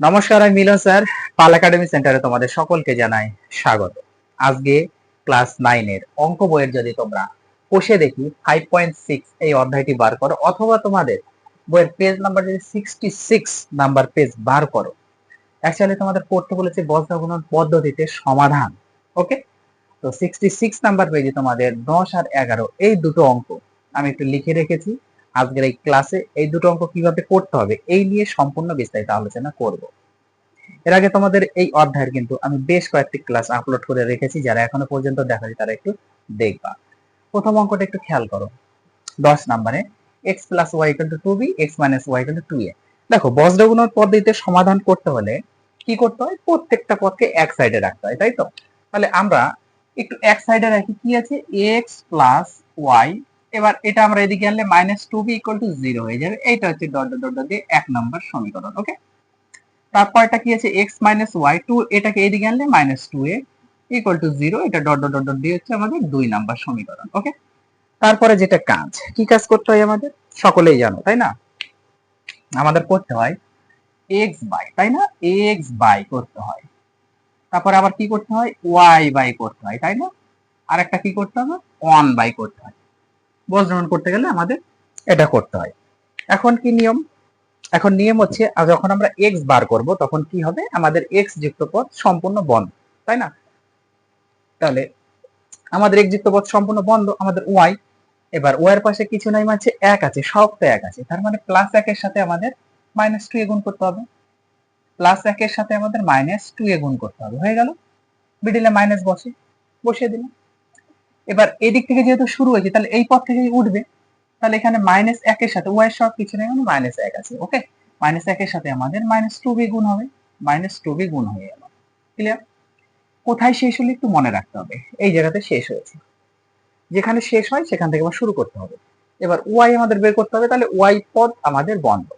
নমস্কার, আমি মিলন স্যার। পাল একাডেমি সেন্টারে তোমাদের সকলকে জানাই স্বাগত। আজকে ক্লাস 9 এর অঙ্ক বইয়ের যদি তোমরা কষে দেখি 5.6 এই অধ্যায়টি বার করো, অথবা তোমাদের বইয়ের পেজ নাম্বার যদি 66 নাম্বার পেজ বার করো, অ্যাকচুয়ালি তোমাদের পড়তে বলেছে বজ্র গুণন পদ্ধতিতে সমাধান। ওকে, তো 66 নাম্বার পেজে তোমাদের 10 আর 11 এই দুটো অঙ্ক আমি একটু লিখে রেখেছি। আজকের এই ক্লাসে এই দুটো অঙ্ক কিভাবে করতে হবে এই নিয়ে সম্পূর্ণ বিস্তারিত আলোচনা করব। এর আগে তোমাদের এই অধ্যায়ের কিন্তু আমি বেশ কয়েকটি ক্লাস আপলোড করে রেখেছি, যারা এখনো পর্যন্ত দেখেনি তারা একটু দেখবা। প্রথম অঙ্কটা একটু খেয়াল করো, 10 নম্বরে x plus y equal to 2b x minus y equal to 2a। দেখো, বজ্রগুণন পদ্ধতিতে সমাধান করতে হলে কি করতে হয়, প্রত্যেকটা পদকে এক সাইডে রাখতে হয়, তাই তো? তাহলে আমরা একটু এক সাইডে রাখি, কি আছে x প্লাস ওয়াই, এবার এটা আমরা এদিকে আনলে মাইনাস 2b ইকুয়াল টু 0 হয়ে যাবে। এইটা হচ্ছে ডট ডট ডট দিয়ে 1 নম্বর সমীকরণ। ওকে, তারপরটা কি আছে x মাইনাস ওয়াই, 2 এটাকে এদিকে আনলে মাইনাস 2a ইকুয়াল টু 0, এটা ডট ডট ডট দিয়ে হচ্ছে আমাদের 2 নাম্বার সমীকরণ। ওকে, তারপরে যেটা কাজ, কি কাজ করতে হয় আমাদের সকলেই জানো, তাই না? আমাদের করতে হয় x বাই, তাই না? x বাই করতে হয়, তারপরে আবার কি করতে হয়, y বাই করতে হয়, তাই না? আর একটা কি করতে হবে, 1 বাই করতে হয়। বজ্রগণন করতে গেলে আমাদের এটা করতে হয়। এখন কি নিয়ম, এখন নিয়ম হচ্ছে যখন আমরা x বার করব তখন কি হবে, আমাদের x যুক্ত পদ সম্পূর্ণ বন্ধ, তাই না? তাহলে আমাদের x যুক্ত পদ সম্পূর্ণ বন্ধ, আমাদের y, এবার y এর পাশে কিছু নাই মানে 1 আছে, সব তো 1 আছে, তার মানে প্লাস 1 এর সাথে আমাদের মাইনাস 2 এ গুণ করতে হবে। প্লাস 1 এর সাথে আমাদের মাইনাস 2 এ গুণ করতে হবে, হয়ে গেল। মিডিলে মাইনাস বসিয়ে দিলাম। এবার এদিক থেকে যেহেতু শুরু হয়েছে তাহলে এই পদ থেকেই উঠবে, তাহলে এখানে মাইনাস 1 এর সাথে y এর সব কিছু নেই, মানে মাইনাস 1 আছে। ওকে, মাইনাস 1 এর সাথে আমাদের মাইনাস 2b গুণ হবে, মাইনাস 2b গুণ হয়ে গেল। ক্লিয়ার? কোথায় শেষ হলো একটু মনে রাখতে হবে, এই জায়গাতে শেষ হয়েছে, যেখানে শেষ হয় সেখান থেকে আবার শুরু করতে হবে। এবার y আমাদের বের করতে হবে, তাহলে y পদ আমাদের বন্ধ,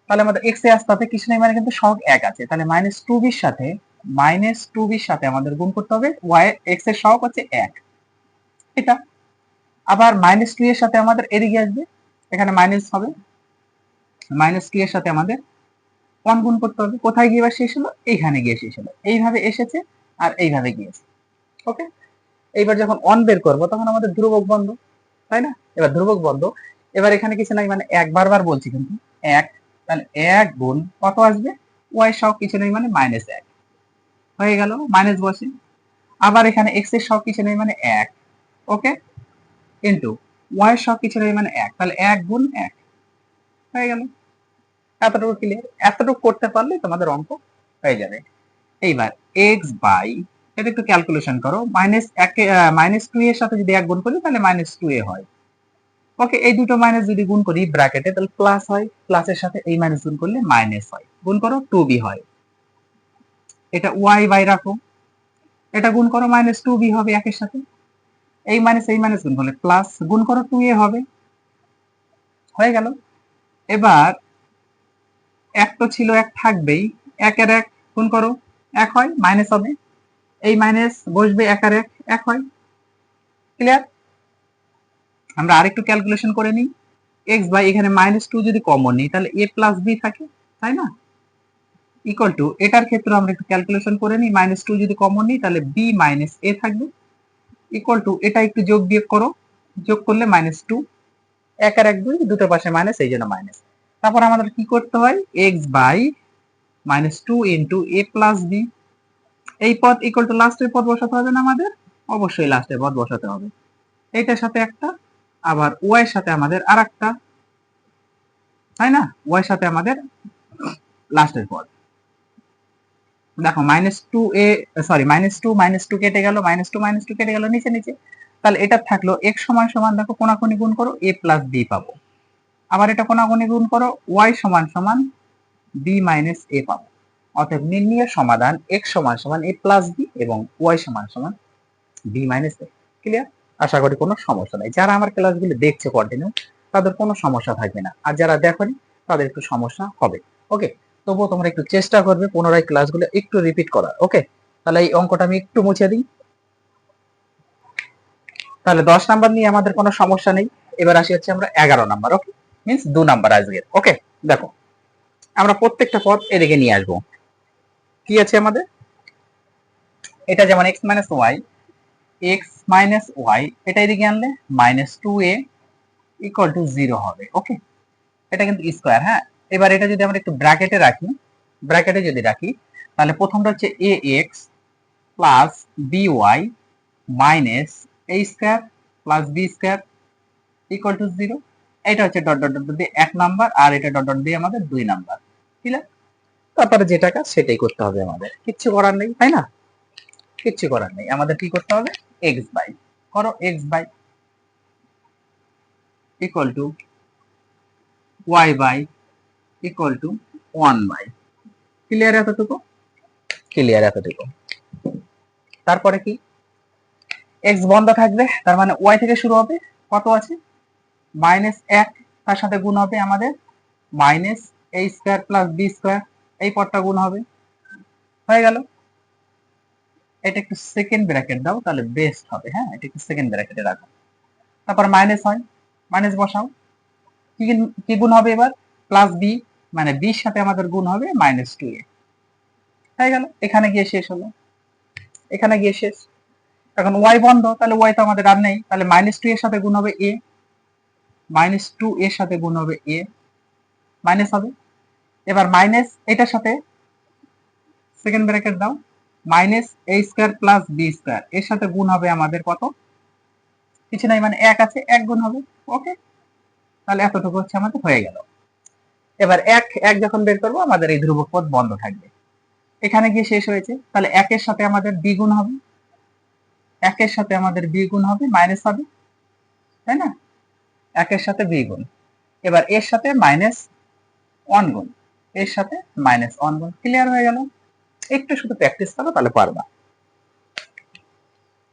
তাহলে আমাদের x এ আসতে হবে কিছু নেই, মানে কিন্তু সহগ 1 আছে, তাহলে মাইনাস 2b এর সাথে আমাদের গুণ করতে হবে, y x এর সহগ হচ্ছে 1, এটা। আবার মাইনাস 2 এর সাথে আমাদের এদিকে আসবে, এখানে মাইনাস হবে, মাইনাস 2 এর সাথে আমাদের 1 গুণ করতে হবে। কোথায় গিয়ে শেষ হলো, এইখানে গিয়ে শেষ হলো, এইভাবে এসেছে আর এইভাবে গিয়েছে। ওকে, এইবার যখন 1 বের করব তখন আমাদের ধ্রুবক বন্ধ, তাই না? এবার ধ্রুবক বন্ধ, এবার এখানে কিছু নাই, মানে 1 বারবার বলছি কিন্তু 1, তাহলে 1 গুণ কত আসবে, y সব কিছু নেই মানে মাইনাস 1 হয়ে গেল, মাইনাস বসে। আবার এখানে x এর সব কিছু নেই মানে 1, ওকে, ইনটু y এর সব কিছু নেই মানে 1, তাহলে 1 গুণ 1 হয়ে গেল। এতটুকু ক্লিয়ার? এতটুকু করতে পারলে তোমাদের অঙ্ক হয়ে যাবে। এইবার x বাই, এটা একটু ক্যালকুলেশন করো, মাইনাস 2 এর সাথে যদি 1 গুণ করি তাহলে মাইনাস 2a হয়। ওকে, এই দুটো মাইনাস যদি গুণ করি ব্র্যাকেটে তাহলে প্লাস হয়, প্লাসের সাথে এই মাইনাস গুণ করলে মাইনাস হয়, গুণ করো 2b হয়। এটা y বাই রাখো, এটা গুণ করো মাইনাস 2b হবে, একের সাথে এই মাইনাস গুণ করলে প্লাস, গুণ করো 2a হবে, হয়ে গেল। এবার এক তো ছিল, এক থাকবেই, একের এক গুণ করো 1 হয়, মাইনাস হবে, এই মাইনাস বসবে, একের এক 1 হয়। ক্লিয়ার? আমরা আরেকটু ক্যালকুলেশন করে নিই, x বাই এখানে মাইনাস 2 যদি কমন নিই তাহলে a প্লাস b থাকে, তাই না? ইকুয়াল টু, এটার ক্ষেত্রে আমরা একটু ক্যালকুলেশন করে নিই, মাইনাস 2 যদি কমন নিই তাহলে b মাইনাস a থাকবে, ইকুয়াল টু এটা একটু যোগ বিয়োগ করো, যোগ করলে মাইনাস 2, 1 আর 1 2, দুটো পাশে মাইনাস, এই জন্য মাইনাস। তারপর আমাদের কি করতে হয়, x by minus 2 into a plus b, এই পদ ইকুয়াল টু লাস্টের পদ বসাতে হবে না আমাদের? অবশ্যই লাস্টের পদ বসাতে হবে, এইটার সাথে একটা, আবার y এর সাথে আমাদের আরেকটা, তাই না? y এর সাথে আমাদের লাস্টের পদ। দেখো minus 2a, sorry minus two কেটে গেল, মাইনাস টু কেটে গেল নিচে নিচে, তাহলে এটা থাকলো x সমান সমান, দেখো কোনাকুনি গুণ করো a প্লাস b পাবো, আবার এটা কোনাকুনি গুণ করো y সমান সমান b মাইনাস a পাবো। অতএব নির্ণয় সমাধান x সমান সমান a প্লাস b এবং y সমান সমান b মাইনাস a। ক্লিয়ার? আশা করি কোনো সমস্যা নাই, যারা আমার ক্লাসগুলো দেখছে কন্টিনিউ তাদের কোনো সমস্যা থাকবে না, আর যারা দেখোনি তাদের একটু সমস্যা হবে। ওকে, তবুও তোমরা একটু চেষ্টা করবে পুনরায় ক্লাসগুলো একটু রিপিট করার। ওকে, তাহলে এই অঙ্কটা আমি একটু মুছে দিই। তাহলে 10 নাম্বার নিয়ে আমাদের কোনো সমস্যা নেই। এবার আসি হচ্ছে আমরা 11 নাম্বার। ওকে, মিন্স 2 নাম্বার আজকে। ওকে, দেখো আমরা প্রত্যেকটা পদ এদিকে নিয়ে আসবো। কি আছে আমাদের, এটা যেমন x minus y, x minus y এটা এদিকে আনলে minus two a equal to zero হবে। ওকে, এটা কিন্তু স্কোয়ার। হ্যাঁ, এবার এটা যদি আমরা একটু ব্র্যাকেটে রাখি, ব্র্যাকেটে যদি রাখি তাহলে প্রথমটা হচ্ছে a x plus b y minus a square plus b square equal to zero. এটা হচ্ছে ডট ডট ডট দিয়ে এক নাম্বার, আর এটা ডট ডট দিয়ে আমাদের দুই নাম্বার। ক্লিয়ার? তারপরে যেটা কাজ সেটাই করতে হবে, আমাদের কিচ্ছু করার নেই, তাই না? কিচ্ছু করার নেই, আমাদের কি করতে হবে, এক্স বাই করো, x by equal to y by equal to one by. Clear এতটুকু? ক্লিয়ার এতটুকু। তারপরে কি, এক্স বন্ধ থাকবে, তার মানে ওয়াই থেকে শুরু হবে, কত আছে মাইনাস এক, তার সাথে গুণ হবে আমাদের minus a square plus b square, এই পদটা গুণ হবে, হয়ে গেল। এটা একটু সেকেন্ড ব্র্যাকেট দাও তাহলে বেস্ট হবে। হ্যাঁ, এটা একটু সেকেন্ড ব্র্যাকেটে রাখো। তারপর মাইনাস হয়, মাইনাস বসাও, কি গুণ হবে এবার, প্লাস বি, মানে বির সাথে আমাদের গুণ হবে মাইনাস টু এ, হয়ে গেল। এখানে গিয়ে শেষ হলো, এখানে গিয়ে শেষ। এখন ওয়াই বন্ধ, তাহলে ওয়াই তো আমাদের আর নেই, তাহলে মাইনাস টু এর সাথে গুণ হবে এ, মাইনাস টু এর সাথে গুণ হবে এ, মাইনাস হবে। এবার মাইনাস এটার সাথে সেকেন্ড ব্র্যাকেট দাও, minus a square plus b square, এর সাথে গুণ হবে আমাদের কত, কিছু নাই, মানে এক আছে, এক গুণ হবে। ওকে, তাহলে এতটুকু হচ্ছে আমাদের হয়ে গেল। এবার এক এক যখন বের করবো আমাদের এই ধ্রুবক পদ বন্ধ থাকবে, এখানে গিয়ে শেষ হয়েছে। তাহলে একের সাথে আমাদের দ্বিগুণ হবে, একের সাথে আমাদের দ্বিগুণ হবে, মাইনাস হবে, তাই না? একের সাথে দ্বিগুণ, এবার এর সাথে মাইনাস ওয়ান গুণ, এর সাথে মাইনাস ওয়ান গুণ। ক্লিয়ার হয়ে গেল? একটু শুধু প্র্যাকটিস করো তাহলে পারবা।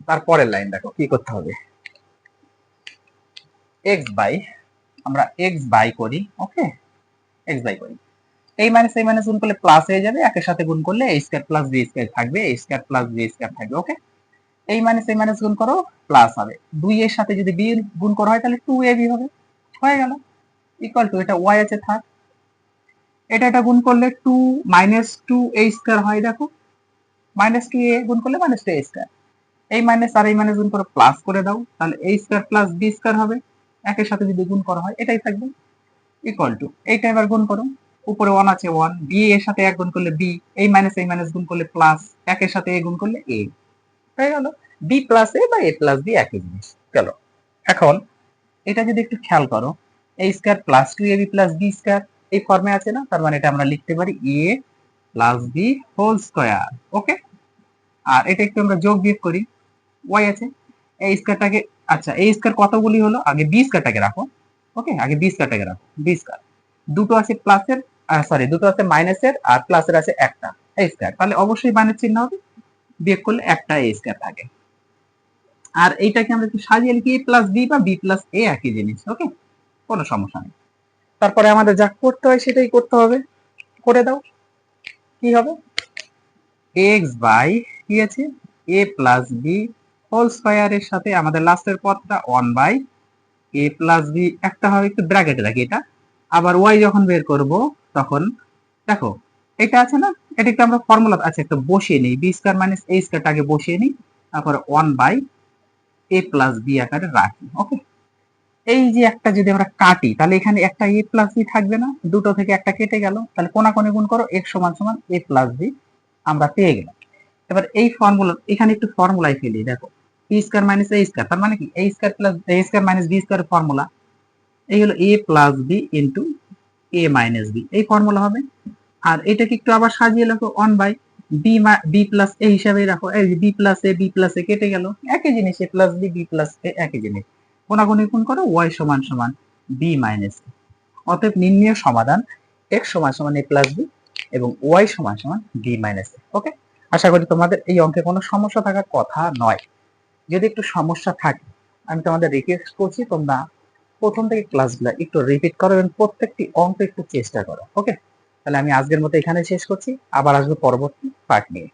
তারপরের লাইন দেখো কি করতে হবে, এক্স বাই, আমরা এক্স বাই করি। ওকে, এক্স বাই করি, এই মাইনাস গুণ করলে প্লাস হয়ে যাবে, একের সাথে গুণ করলে এ স্কয়ার প্লাস বি স্কয়ার থাকবে, এ স্কয়ার প্লাস বি স্কয়ার থাকবে। ওকে, এই মাইনাস গুণ করো, প্লাস হবে, 2 এর সাথে যদি বি গুণ করা হয় তাহলে 2ab হবে, হয়ে গেল। ইকুয়াল টু, এটা ওয়াই আছে থাক, এটা গুণ করলে 2 মাইনাস 2a স্কয়ার হয়, দেখো মাইনাস 2a গুণ করলে মাইনাস 2a স্কয়ার, এই মাইনাস আর এই মাইনাস গুণ করে প্লাস করে দাও, তাহলে a square plus b square হবে, একের সাথে যদি গুণ করা হয় এটাই থাকবে। ইকুয়াল টু, এইটা এবার গুণ করো, উপরে 1 আছে 1, বি এর সাথে এক গুণ করলে বি, এই মাইনাস গুণ করলে প্লাস, একের সাথে এ গুণ করলে এ, হয়ে গেল। বি প্লাস এ বা এ প্লাস বি একই জিনিস। চলো এখন এটা যদি একটু খেয়াল করো, এ square plus two A B plus b square এই ফর্মে আছে না, তার মানে এটা আমরা লিখতে পারি এ প্লাস বি হোল স্কয়ার। ওকে, আর এটা একটু আমরা যোগ বিয়োগ করি, ওয়াই আছে, এই স্কয়ারটাকে, আচ্ছা এই স্কয়ার কতগুলি হলো, আগে বি স্কয়ারটাকে রাখো। ওকে, আগে বি স্কয়ারটাকে রাখো, বি স্কয়ার দুটো আছে প্লাসের, সরি দুটো আছে মাইনাসের আর প্লাসের আছে একটা, এ স্কয়ার, তাহলে অবশ্যই মাইনাস চিহ্ন হবে, বিয়োগ করলে একটা এ স্কয়ার থাকে। আর এইটাকে আমরা একটু সাজিয়ে লিখি এ প্লাস বি বা বি প্লাস এ একই জিনিস। ওকে, কোনো সমস্যা নেই। তারপরে আমাদের যা করতে হয় সেটাই করতে হবে, করে দাও। কি হবে, এক্স বাই কি আছে এ প্লাস বি হোল স্কয়ারের সাথে আমাদের লাস্টের পদটা 1 বাই এ প্লাস বি, একটা হবে একটু ব্র্যাকেটে রাখি এটা, আবার ওয়াই যখন বের করব তখন দেখো এটা আছে না, এটা একটু আমরা ফর্মুলা আছে একটা বসিয়ে নিই, বি স্কয়ার মাইনাস এ স্কয়ারটা আগে বসিয়ে নিই, তারপরে 1 বাই এ প্লাস বি আকারে রাখি। ওকে, এই যে একটা যদি আমরা কাটি তাহলে এখানে একটা এ প্লাস বি থাকবে না, দুটো থেকে একটা কেটে গেল, তাহলে কোনাকুনি গুণ করো, x সমান সমান এ প্লাস বি আমরা পেয়ে গেলাম। এবার এই ফর্মুলা এখানে একটু ফর্মুলায় ফেলি, দেখো b square minus a square, তার মানে কি a square plus a square minus b square formula, এই হলো a plus b into a minus b, এই ফর্মুলা হবে। আর এটাকে একটু আবার সাজিয়ে লেখো 1 by b, b plus a হিসাবে রাখো, এই বি প্লাস এ কেটে গেল, একই জিনিস, এ প্লাস বি প্লাস এ একই জিনিস, কোনাকুনি গুণ করো, ওয়াই সমান সমান বি মাইনাস এ। অতএব নির্ণয় সমাধান x সমান সমান এ প্লাস বি এবং y সমান সমান বি মাইনাস এ। ওকে, আশা করি তোমাদের এই অঙ্কে কোনো সমস্যা থাকার কথা নয়। যদি একটু সমস্যা থাকে আমি তোমাদের রিকোয়েস্ট করছি তোমরা প্রথম থেকে ক্লাসগুলো একটু রিপিট করো এবং প্রত্যেকটি অঙ্ক একটু চেষ্টা করো। ওকে, তাহলে আমি আজকের মতো এখানে শেষ করছি, আবার আসবো পরবর্তী পার্ট নিয়ে।